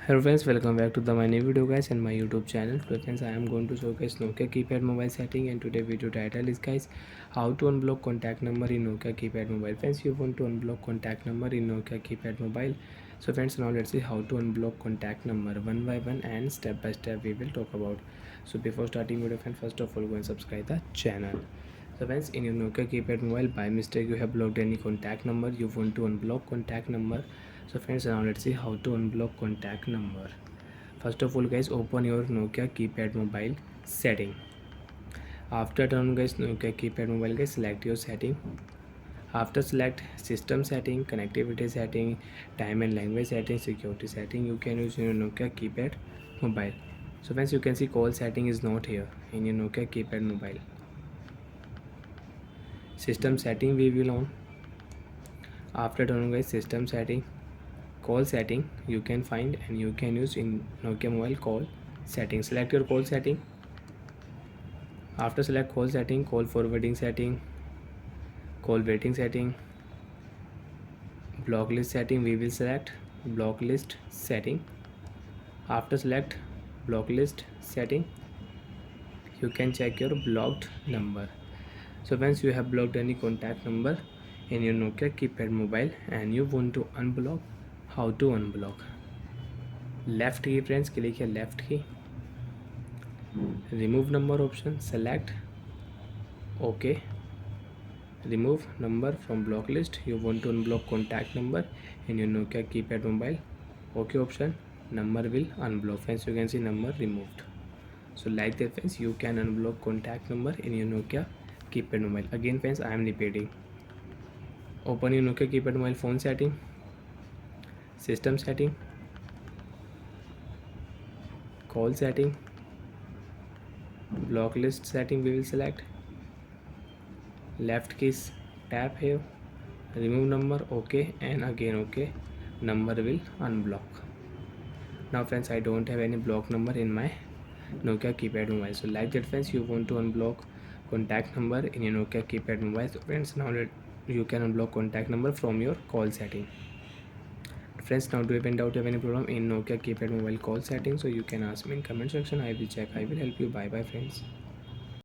Hello friends, welcome back to my new video guys and my YouTube channel. Today friends, I am going to showcase Nokia keypad mobile setting, and today video title is guys how to unblock contact number in Nokia keypad mobile. Friends, you want to unblock contact number in Nokia keypad mobile. So friends, now let's see how to unblock contact number one by one and step by step we will talk about. So before starting video friends, first of all go and subscribe the channel. So friends, in your Nokia keypad mobile by mistake you have blocked any contact number, you want to unblock contact number. So friends, now let's see how to unblock contact number. First of all guys, open your Nokia keypad mobile setting. After turn guys Nokia keypad mobile guys, select your setting. After select system setting, connectivity setting, time and language setting, security setting, you can use your Nokia keypad mobile. So friends, you can see call setting is not here in your Nokia keypad mobile. System setting we will on. After turn guys system setting, call setting you can find and you can use in Nokia mobile call setting. Select your call setting. After select call setting, call forwarding setting, call waiting setting, block list setting we will select block list setting. After select block list setting, you can check your blocked number. So once you have blocked any contact number in your Nokia keypad mobile and you want to unblock, how to unblock? Left key friends, click here left key, remove number option, select OK. Remove number from block list. You want to unblock contact number in your Nokia keypad mobile, OK option, number will unblock. Friends, you can see number removed. So like that friends, you can unblock contact number in your Nokia keypad mobile. Again friends, I am repeating. Open your Nokia keypad mobile phone setting, system setting, call setting, block list setting we will select, left keys tap here, remove number, OK, and again OK, number will unblock. Now friends, I don't have any block number in my Nokia keypad mobile. So like that friends, you want to unblock contact number in your Nokia keypad mobile. So friends, now that you can unblock contact number from your call setting. Friends, now do you have any doubt, have any problem in Nokia keypad mobile call setting, so you can ask me in comment section. I will check, I will help you. Bye bye friends.